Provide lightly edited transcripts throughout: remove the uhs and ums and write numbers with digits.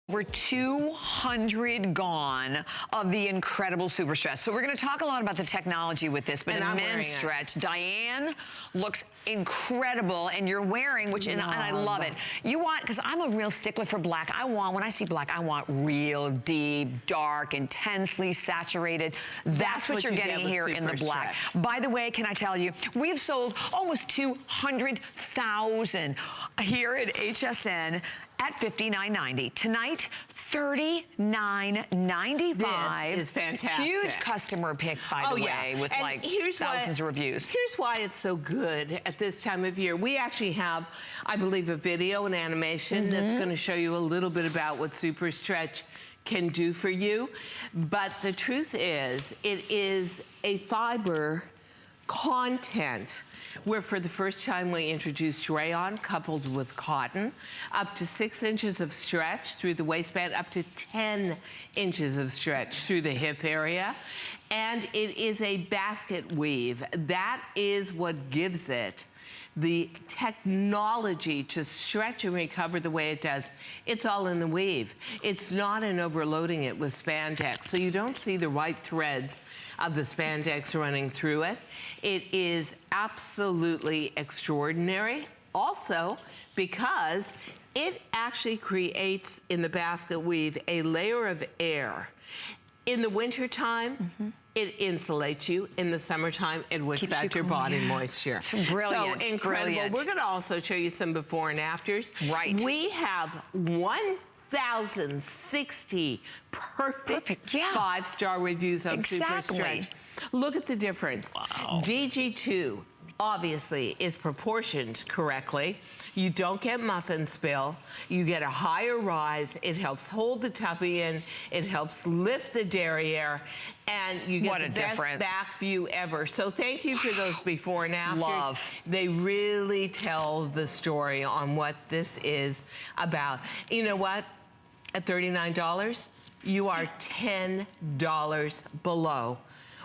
We're 200 gone of the incredible super stretch. So we're going to talk a lot about the technology with this, but in men's stretch, Diane looks incredible, and you're wearing, which, and I love it. You want, because I'm a real stickler for black. When I see black, I want real deep, dark, intensely saturated. That's what you're getting here in the black. By the way, can I tell you, we have sold almost 200,000 here at HSN at $59.90. Tonight, $39.95. This is fantastic. Huge customer pick, by the way, with and thousands of reviews. Here's why it's so good at this time of year. We actually have, I believe, a video and animation that's going to show you a little bit about what Super Stretch can do for you. But the truth is, it is a fiber content where for the first time we introduced rayon coupled with cotton, up to 6 inches of stretch through the waistband, up to 10 inches of stretch through the hip area. And it is a basket weave. That is what gives it the technology to stretch and recover the way it does. It's all in the weave. It's not in overloading it with spandex, so you don't see the white threads of the spandex running through it. It is absolutely extraordinary. Also, because it actually creates in the basket weave a layer of air. In the wintertime, it insulates you. In the summertime, it wicks out your body moisture. It's brilliant. So incredible. Brilliant. We're going to also show you some before and afters. Right. We have 1,060 perfect 5-star reviews on Super Stretch. Look at the difference. Wow. DG2 obviously is proportioned correctly. You don't get muffin spill. You get a higher rise. It helps hold the tuffy in. It helps lift the derriere. And you get the best back view ever. So thank you for those before and afters. Love. They really tell the story on what this is about. You know what? At $39, you are $10 below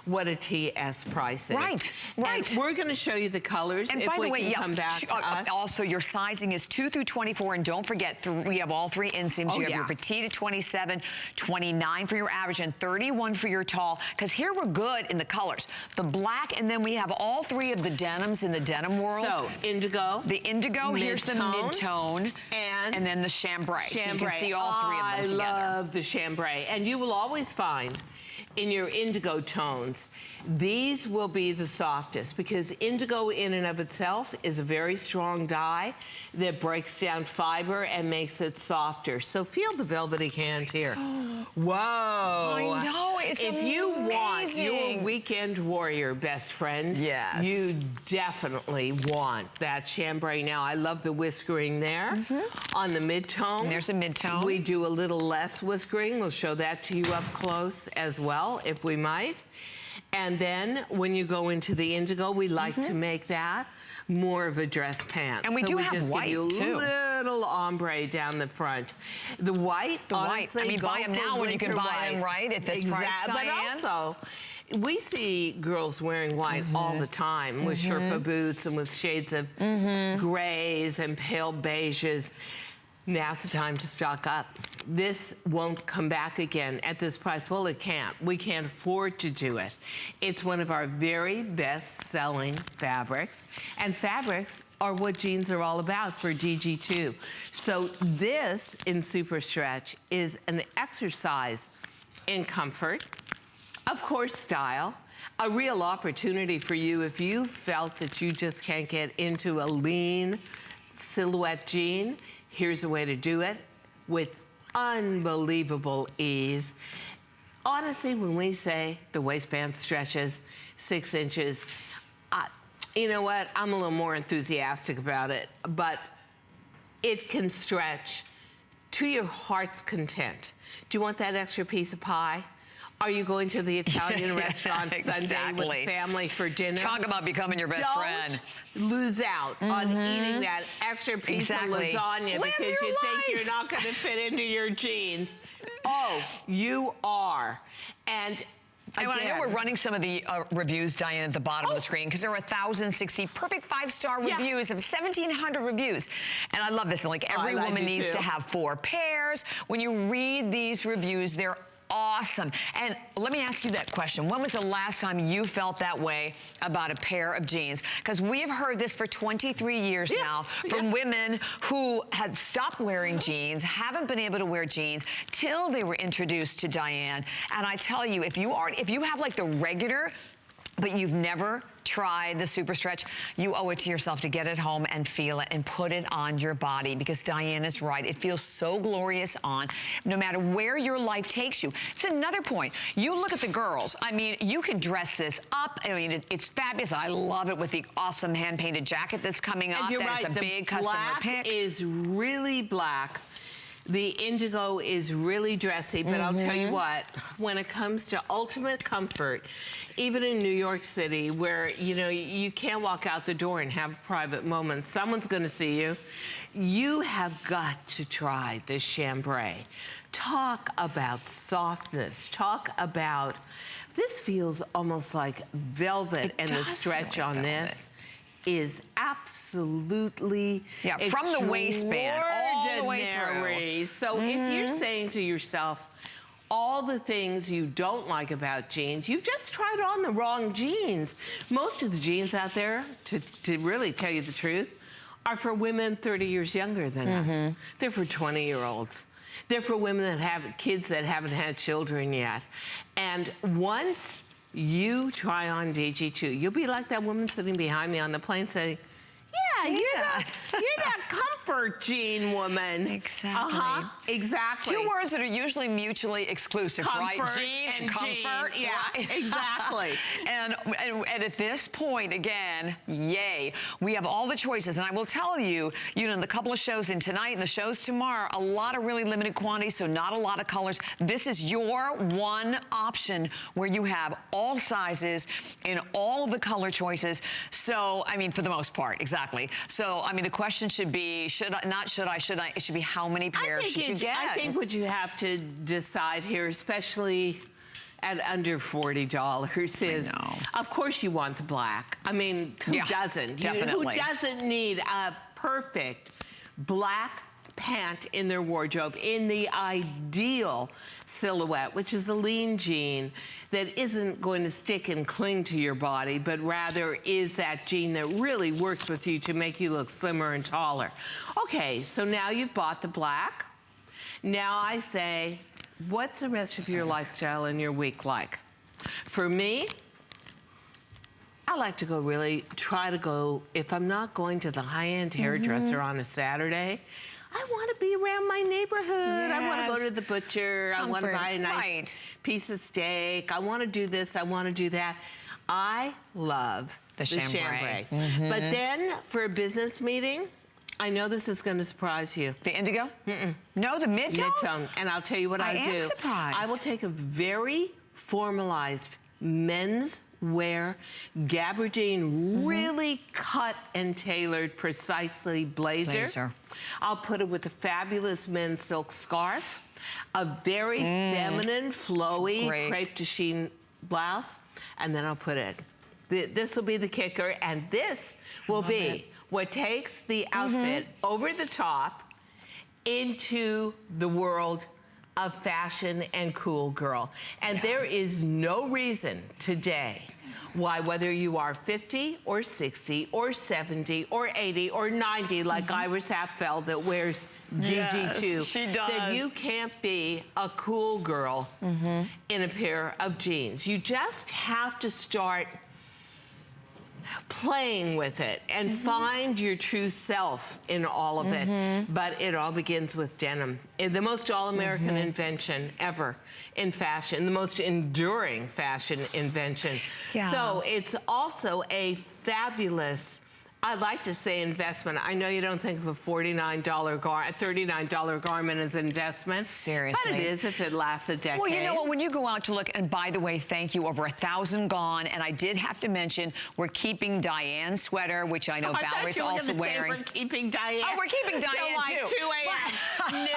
what a TS price is. Right. And we're going to show you the colors. And if by the way, come back to us. Also, your sizing is 2 through 24, and don't forget, we have all 3 inseams. You have your petite at 27, 29 for your average, and 31 for your tall. Because here we're good in the colors. The black, and then we have all 3 of the denims in the denim world. So, indigo. The indigo, here's the mid-tone. And then the chambray. So you can see all 3 of them together. I love the chambray. And you will always find in your indigo tones, these will be the softest, because indigo in and of itself is a very strong dye that breaks down fiber and makes it softer. So feel the velvety hands here. Whoa. I know, it's amazing. If you want your weekend warrior best friend, you definitely want that chambray. Now, I love the whiskering there on the mid-tone. And there's a mid-tone. We do a little less whiskering. We'll show that to you up close as well, if we might. And then when you go into the indigo, we like to make that more of a dress pant. And we do have just white, give you too. Little ombre down the front. The white, honestly, I mean, buy them now when you can buy them, right, at this price, Diane? But also, we see girls wearing white all the time with Sherpa boots and with shades of grays and pale beiges. Now's the time to stock up. This won't come back again at this price. Well, it can't. We can't afford to do it. It's one of our very best-selling fabrics, and fabrics are what jeans are all about for DG2. So this, in Super Stretch, is an exercise in comfort, of course, style, a real opportunity for you if you felt that you just can't get into a lean silhouette jean. Here's a way to do it with unbelievable ease. Honestly, when we say the waistband stretches 6 inches, you know what? I'm a little more enthusiastic about it, but it can stretch to your heart's content. Do you want that extra piece of pie? Are you going to the Italian restaurant Sunday with family for dinner? Talk about becoming your best friend. Don't lose out on eating that extra piece of lasagna because you think you're not going to fit into your jeans. Oh, you are. And And I know we're running some of the reviews, Diane, at the bottom of the screen, because there are 1,060 perfect 5-star reviews of 1,700 reviews. And I love this. Like, every woman needs to have 4 pairs. When you read these reviews, they're awesome. And let me ask you that question. When was the last time you felt that way about a pair of jeans? Because we have heard this for 23 years now from women who had stopped wearing jeans, haven't been able to wear jeans till they were introduced to Diane. And I tell you, if you have like the regular, but you've never tried the SuperStretch, you owe it to yourself to get it home and feel it and put it on your body, because Diane is right. It feels so glorious on, no matter where your life takes you. It's another point. You look at the girls. I mean, you can dress this up. I mean, it's fabulous. I love it with the awesome hand-painted jacket that's coming up. That's a big customer pick. The black is really black. The indigo is really dressy, but I'll tell you what, when it comes to ultimate comfort, even in New York City, where, you know, you can't walk out the door and have private moments, someone's gonna see you, you have got to try this chambray. Talk about softness, talk about, this feels almost like velvet, and the stretch on this is absolutely from the waistband all the way through. So if you're saying to yourself all the things you don't like about jeans, you've just tried on the wrong jeans. Most of the jeans out there, to really tell you the truth, are for women 30 years younger than us. They're for 20-year-olds. They're for women that have kids that haven't had children yet. And once you try on DG2, you'll be like that woman sitting behind me on the plane saying, you're that comfort jean woman. Exactly. Exactly. 2 words that are usually mutually exclusive, right? Jean and comfort. Jean. Yeah, right? Exactly. and at this point, again, yay. We have all the choices. And I will tell you, you know, the couple of shows in tonight and the shows tomorrow, a lot of really limited quantities, so not a lot of colors. This is your one option where you have all sizes in all of the color choices. So, I mean, for the most part, exactly. So, I mean, the question should be, should I? It should be how many pairs should you get? I think what you have to decide here, especially at under $40, is, of course you want the black. I mean, who doesn't? Definitely. Who doesn't need a perfect black pant in their wardrobe in the ideal silhouette, which is a lean jean that isn't going to stick and cling to your body, but rather is that jean that really works with you to make you look slimmer and taller. Okay, so now you've bought the black. Now I say, what's the rest of your lifestyle and your week like? For me, I like to try to go, if I'm not going to the high-end hairdresser on a Saturday, I want to be around my neighborhood. I want to go to the butcher. I want to buy a nice piece of steak. I want to do this. I want to do that. I love the chambray. But then for a business meeting, I know this is going to surprise you. The indigo? No, the mid-tone? Mid-tone. And I'll tell you what I do. am surprised. I will take a very formalized men's wear gabardine, really cut and tailored precisely blazer. I'll put it with a fabulous men's silk scarf, a very feminine, flowy crepe de chine blouse, and then I'll put it. This will be the kicker, and this will be what takes the outfit over the top into the world of fashion and cool girl. And there is no reason today why, whether you are 50 or 60 or 70 or 80 or 90 like Iris Apfel that wears DG2, she does. that you can't be a cool girl in a pair of jeans. You just have to start playing with it and find your true self in all of it. But it all begins with denim. The most all-American invention ever in fashion, the most enduring fashion invention. So it's also a fabulous, I like to say investment. I know you don't think of a $39 garment as an investment. Seriously. But it is if it lasts a decade. Well, you know what, when you go out to look, and by the way, thank you, over 1,000 gone, and I did have to mention, we're keeping Diane's sweater, which I know Valerie's also wearing. We're keeping Diane. Oh, we're keeping Diane till like too. 2 a.m. No,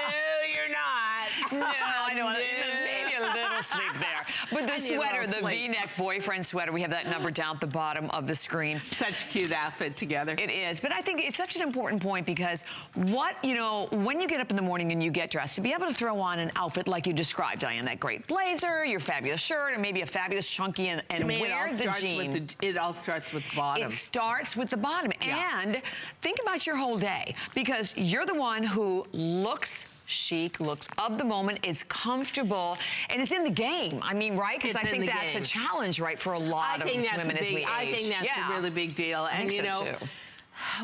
you're not. No, I know. Maybe a little sleep there. But the sweater, the V-neck boyfriend sweater, we have that number down at the bottom of the screen. Such a cute outfit together. It is. But I think it's such an important point because when you get up in the morning and you get dressed, to be able to throw on an outfit like you described, Diane, that great blazer, your fabulous shirt, or maybe a fabulous chunky and wear the jean. It all starts with the bottom. It starts with the bottom. Yeah. And think about your whole day because you're the one who looks chic, looks of the moment, is comfortable, and is in the game. I mean, right? Because I think that's a challenge, right, for a lot of women as we age. I think that's a really big deal. And you know,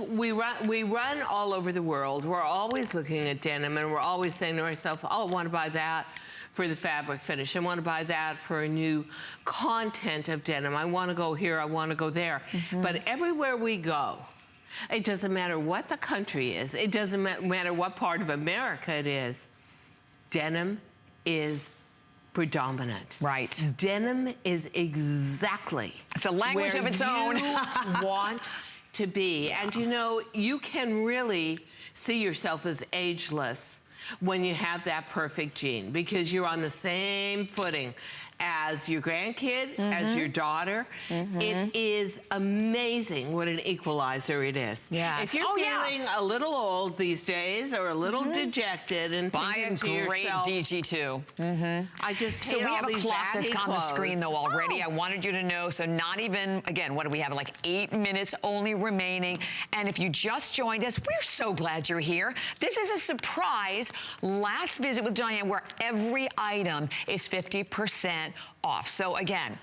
we run all over the world. We're always looking at denim, and we're always saying to ourselves, oh, I want to buy that for the fabric finish. I want to buy that for a new content of denim. I want to go here. I want to go there. But everywhere we go, it doesn't matter what the country is. It doesn't matter what part of America it is. Denim is predominant. Right. Denim is exactly it's a language of its own. You want to be. And you know, you can really see yourself as ageless when you have that perfect jean because you're on the same footing as your grandkid, as your daughter. It is amazing what an equalizer it is. Yeah. If you're feeling a little old these days or a little dejected and buy a great DG2. I just hate so we have all a these clock that's on the screen though already. I wanted you to know. So not even, again, what do we have? Like 8 minutes only remaining. And if you just joined us, we're so glad you're here. This is a surprise last visit with Diane where every item is 50% off. So again,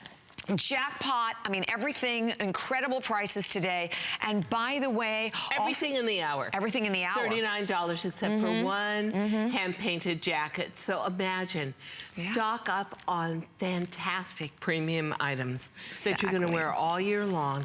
jackpot. I mean, everything, incredible prices today. And by the way, everything in the hour. Everything in the hour. $39 except for one hand-painted jacket. So imagine, stock up on fantastic premium items that you're going to wear all year long.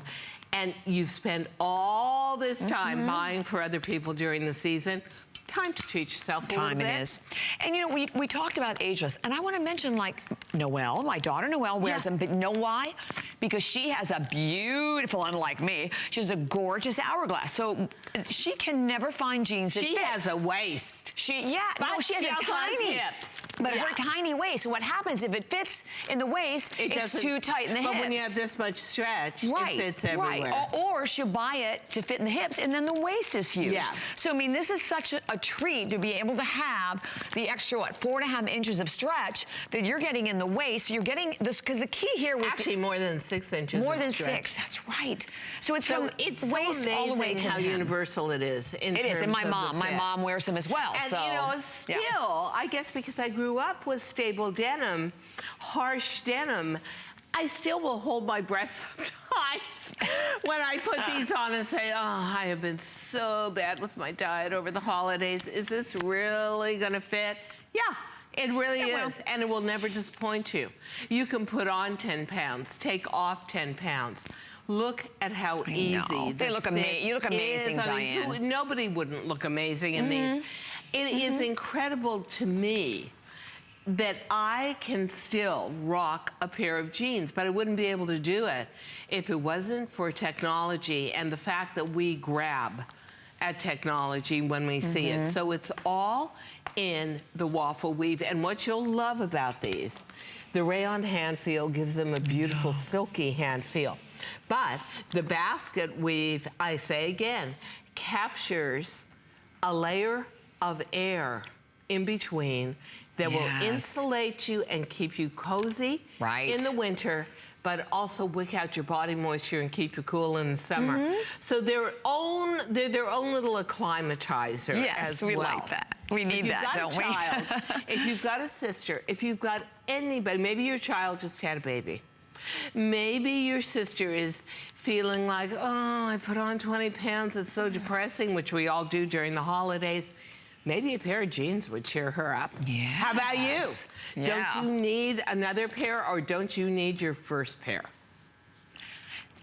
And you've spent all this time buying for other people during the season. Time to treat yourself a little bit. Time it is. And you know, we talked about ageless, and I want to mention like Noelle, my daughter Noelle wears them, but you know why? Because she has a beautiful, unlike me, she has a gorgeous hourglass. So she can never find jeans that She fit. has a waist. She has a tiny hips. But her tiny waist. So what happens if it fits in the waist, it's too tight in the hips. But when you have this much stretch, it fits everywhere. Right. Or she'll buy it to fit in the hips, and then the waist is huge. Yeah. So I mean, this is such a treat to be able to have the extra, 4.5 inches of stretch that you're getting in the waist. You're getting this, because the key here with actually more than 6 inches more of than stretch. 6, that's right. So it's from it's waist so all the way to how universal it is. It is, and my mom wears them as well. And so, you know, still, I guess because I grew up with stable denim, harsh denim, I still will hold my breath sometimes when I put these on and say, oh, I have been so bad with my diet over the holidays. Is this really gonna fit? Yeah, it really is, and it will never disappoint you. You can put on 10 pounds, take off 10 pounds. Look at how easy they look amazing. You look amazing, Diane. Nobody wouldn't look amazing in these. It is incredible to me that I can still rock a pair of jeans, but I wouldn't be able to do it if it wasn't for technology and the fact that we grab at technology when we see it. So it's all in the waffle weave. And what you'll love about these, the rayon hand feel gives them a beautiful silky hand feel. But the basket weave, I say again, captures a layer of air in between that will insulate you and keep you cozy in the winter, but also wick out your body moisture and keep you cool in the summer. So they're their own little acclimatizer as well. We like that. We need that, don't we? If you've got a sister, if you've got anybody, maybe your child just had a baby. Maybe your sister is feeling like, oh, I put on 20 pounds, it's so depressing, which we all do during the holidays. Maybe a pair of jeans would cheer her up. Yeah. How about you? Yeah. Don't you need another pair, or don't you need your first pair?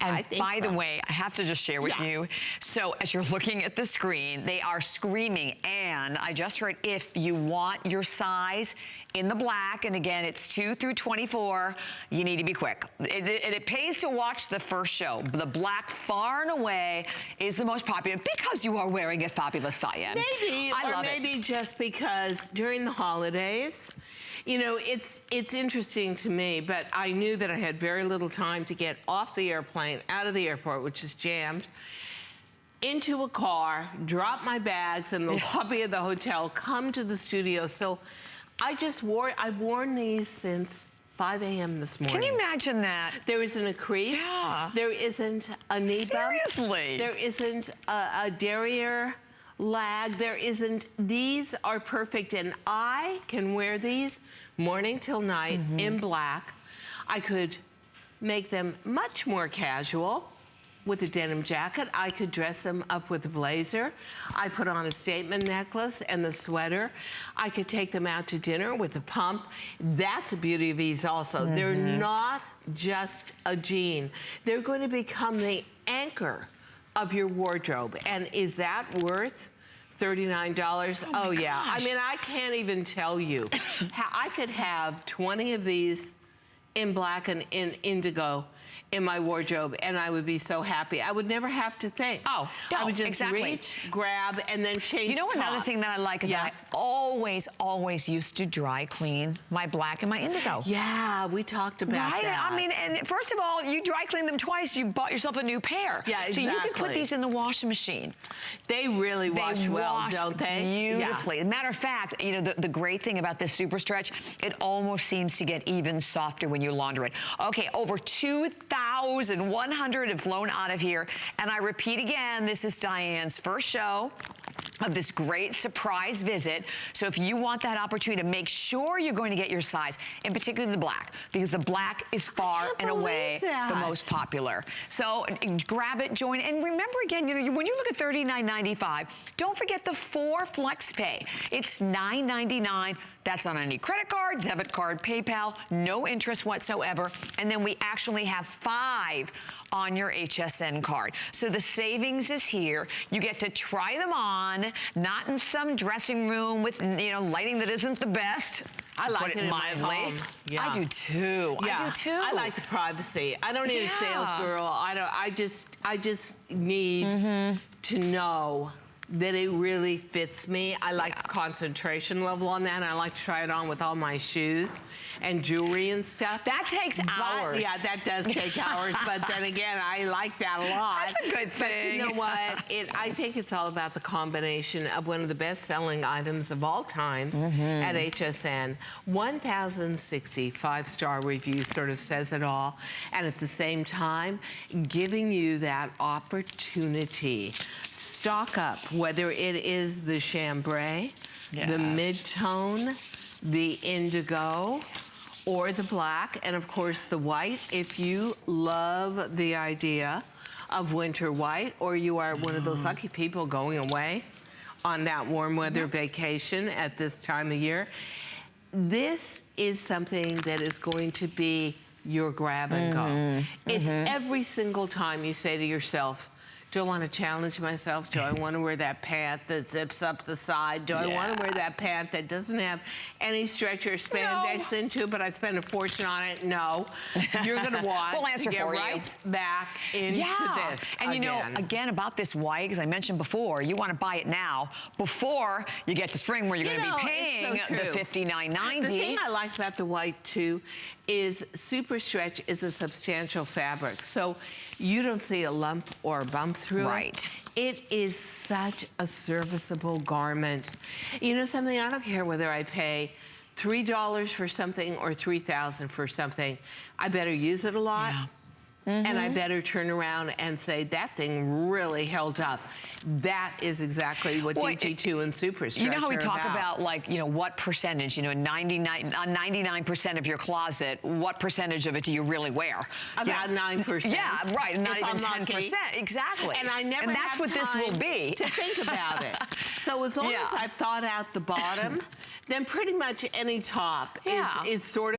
And by the way, I have to just share with you, so as you're looking at the screen, they are screaming, and I just heard if you want your size in the black, and again, it's 2 through 24, you need to be quick. It pays to watch the first show. The black far and away is the most popular because you are wearing it fabulous, Diane. Maybe, or maybe just because during the holidays, you know, it's interesting to me, but I knew that I had very little time to get off the airplane, out of the airport, which is jammed, into a car, drop my bags in the lobby of the hotel, come to the studio. So I've worn these since 5 a.m. this morning. Can you imagine that? There isn't a crease. Yeah. There isn't a knee bump. Seriously. There isn't a derriere lag. There isn't. These are perfect, and I can wear these morning till night in black. I could make them much more casual with a denim jacket. I could dress them up with a blazer. I put on a statement necklace and the sweater. I could take them out to dinner with a pump. That's the beauty of these also. They're not just a jean. They're going to become the anchor of your wardrobe. And is that worth $39? Oh yeah. I mean, I can't even tell you how I could have 20 of these in black and in indigo in my wardrobe, and I would be so happy. I would never have to think. Oh, no, I would just reach, grab, and then change. You know, another thing that I like is that I always used to dry clean my black and my indigo. Yeah, we talked about that. I mean, and first of all, you dry clean them twice, you bought yourself a new pair. Yeah, exactly. So you can put these in the washing machine. They really wash well, don't they? Beautifully. Yeah. As a matter of fact, you know, the great thing about this Super Stretch, it almost seems to get even softer when you launder it. Okay, over 2,100 have flown out of here. And I repeat again, this is Diane's first show of this great surprise visit. So if you want that opportunity to make sure you're going to get your size, in particular the black, because the black is far and away the most popular. So grab it, join, and remember again, you know, when you look at $39.95, don't forget the 4 flex pay. It's $9.99. That's on any credit card, debit card, PayPal, no interest whatsoever. And then we actually have 5 on your HSN card. So the savings is here. You get to try them on, not in some dressing room with, you know, lighting that isn't the best. I like it mildly. In my home. Yeah. I do too. Yeah. I do too. I like the privacy. I don't need a sales girl. I just need to know that it really fits me. I like the concentration level on that. And I like to try it on with all my shoes and jewelry and stuff. That takes hours. Yeah, that does take hours. But then again, I like that a lot. That's a good thing. But you know what? I think it's all about the combination of one of the best-selling items of all times at HSN. 1,060 5-star reviews sort of says it all. And at the same time, giving you that opportunity. Stock up, whether it is the chambray, the mid-tone, the indigo, or the black, and of course the white. If you love the idea of winter white, or you are one of those lucky people going away on that warm weather vacation at this time of year, this is something that is going to be your grab and go. It's every single time you say to yourself, do I want to challenge myself? Do I want to wear that pant that zips up the side? Do I want to wear that pant that doesn't have any stretch or spandex into it, but I spent a fortune on it? No. You're going to want to get right back into this And you know, again, about this white, as I mentioned before, you want to buy it now before you get to spring where you're going to be paying the $59.90. The thing I like about the white, too, is SuperStretch is a substantial fabric. So you don't see a lump or a bump through it. It is such a serviceable garment. You know something, I don't care whether I pay $3 for something or $3,000 for something. I better use it a lot. And I better turn around and say, that thing really held up. That is exactly what DG2 and SuperStretch You know how we talk about, like, you know, what percentage, you know, 99% of your closet, what percentage of it do you really wear? About 9%. Yeah, right, not even 10%. Exactly. And I never that's what this will be. To think about it. So as long as I've thought out the bottom, then pretty much any top is sort of